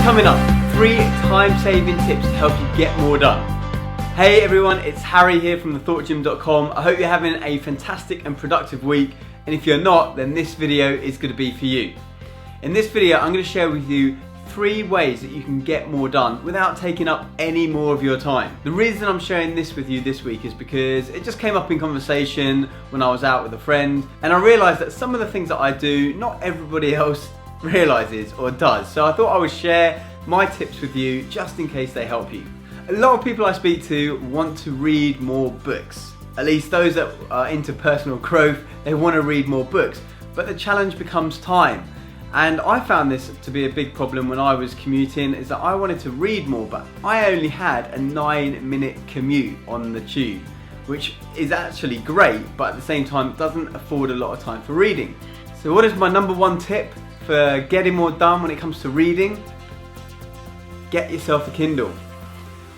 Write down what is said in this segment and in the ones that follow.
Coming up, 3 time-saving tips to help you get more done. Hey everyone, it's Harry here from thethougugym.com. I hope you're having a fantastic and productive week, and if you're not, then this video is going to be for you. In this video, I'm going to share with you 3 ways that you can get more done without taking up any more of your time. The reason I'm sharing this with you this week is because it just came up in conversation when I was out with a friend, and I realised that some of the things that I do, not everybody else realises or does. So I thought I would share my tips with you just in case they help you. A lot of people I speak to want to read more books. At least those that are into personal growth, they want to read more books. But the challenge becomes time. And I found this to be a big problem when I was commuting, is that I wanted to read more, but I only had a 9-minute commute on the tube, which is actually great, but at the same time doesn't afford a lot of time for reading. So what is my number 1 tip for getting more done when it comes to reading? Get yourself a Kindle.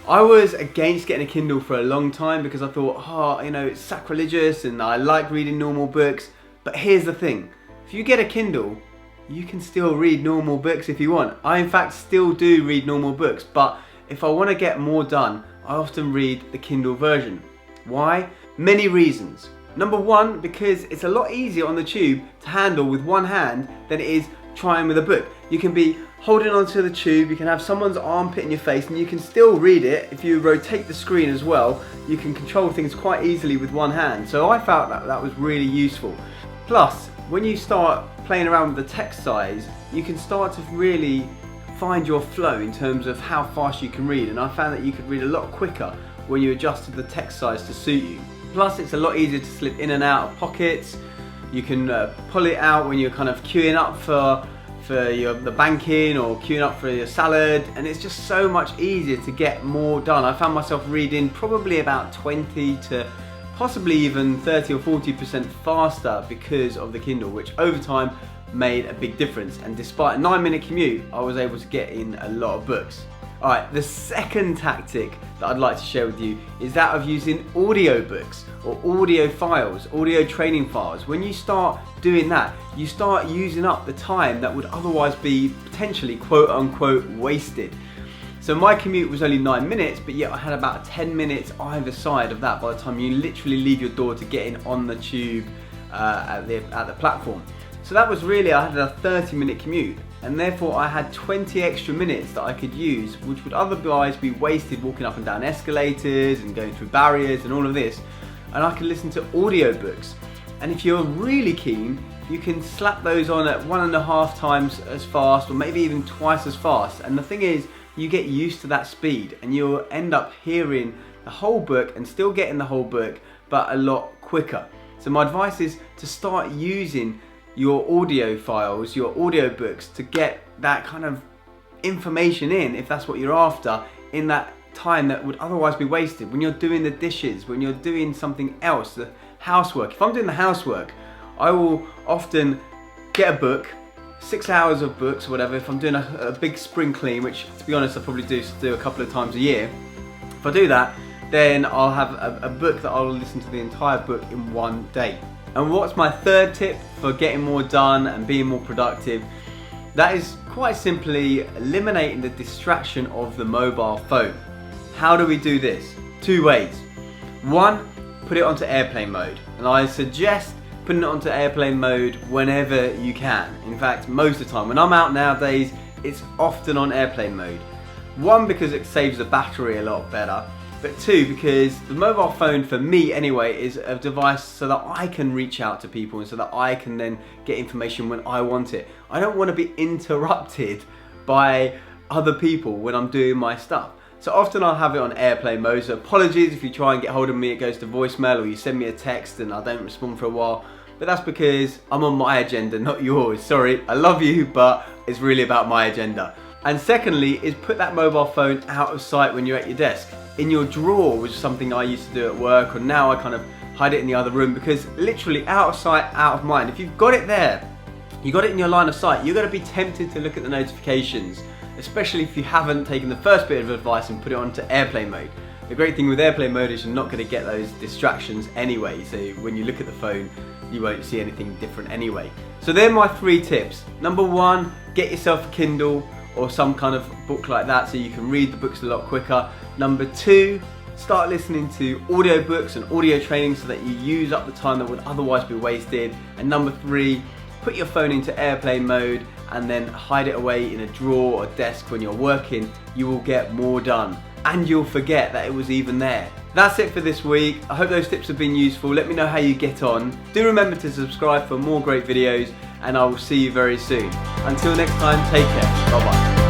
I was against getting a Kindle for a long time because I thought, it's sacrilegious and I like reading normal books. But here's the thing, if you get a Kindle, you can still read normal books if you want. I in fact still do read normal books, but if I want to get more done, I often read the Kindle version. Why? Many reasons. Number 1, because it's a lot easier on the tube to handle with one hand than it is trying with a book. You can be holding onto the tube, you can have someone's armpit in your face, and you can still read it. If you rotate the screen as well, you can control things quite easily with one hand. So I felt that was really useful. Plus, when you start playing around with the text size, you can start to really find your flow in terms of how fast you can read, and I found that you could read a lot quicker when you adjusted the text size to suit you. Plus, it's a lot easier to slip in and out of pockets. You can pull it out when you're kind of queuing up for the banking or queuing up for your salad, and it's just so much easier to get more done. I found myself reading probably about 20 to possibly even 30 or 40% faster because of the Kindle, which over time made a big difference. And despite a 9-minute commute, I was able to get in a lot of books. Alright, the second tactic that I'd like to share with you is that of using audiobooks or audio files, audio training files. When you start doing that, you start using up the time that would otherwise be potentially quote unquote wasted. So my commute was only 9 minutes, but yet I had about 10 minutes either side of that by the time you literally leave your door to get in on the tube at the platform. So that was really, I had a 30-minute commute, and therefore I had 20 extra minutes that I could use, which would otherwise be wasted walking up and down escalators and going through barriers and all of this. And I could listen to audiobooks. And if you're really keen, you can slap those on at 1.5 times as fast, or maybe even twice as fast. And the thing is, you get used to that speed and you'll end up hearing the whole book and still getting the whole book, but a lot quicker. So my advice is to start using your audio files, your audio books, to get that kind of information in, if that's what you're after, in that time that would otherwise be wasted. When you're doing the dishes, when you're doing something else, the housework. If I'm doing the housework, I will often get a book, 6 hours of books or whatever. If I'm doing a big spring clean, which to be honest I probably do a couple of times a year, if I do that, then I'll have a book that I'll listen to the entire book in one day. And what's my third tip for getting more done and being more productive? That is quite simply eliminating the distraction of the mobile phone. How do we do this? 2 ways. 1, put it onto airplane mode. And I suggest putting it onto airplane mode whenever you can. In fact, most of the time. When I'm out nowadays, it's often on airplane mode. 1, because it saves the battery a lot better. But 2, because the mobile phone, for me anyway, is a device so that I can reach out to people and so that I can then get information when I want it. I don't want to be interrupted by other people when I'm doing my stuff. So often I'll have it on airplane mode, so apologies if you try and get hold of me, it goes to voicemail, or you send me a text and I don't respond for a while. But that's because I'm on my agenda, not yours. Sorry, I love you, but it's really about my agenda. And secondly is put that mobile phone out of sight when you're at your desk. In your drawer, which is something I used to do at work, or now I kind of hide it in the other room, because literally out of sight, out of mind. If you've got it there, you got it in your line of sight, you're going to be tempted to look at the notifications, especially if you haven't taken the first bit of advice and put it onto airplane mode. The great thing with airplane mode is you're not going to get those distractions anyway, so when you look at the phone you won't see anything different anyway. So they're my 3 tips. Number 1, get yourself a Kindle or some kind of book like that so you can read the books a lot quicker. Number 2, start listening to audiobooks and audio training so that you use up the time that would otherwise be wasted. And number 3, put your phone into airplane mode and then hide it away in a drawer or desk when you're working. You will get more done and you'll forget that it was even there. That's it for this week. I hope those tips have been useful. Let me know how you get on. Do remember to subscribe for more great videos, and I will see you very soon. Until next time, take care. Bye bye.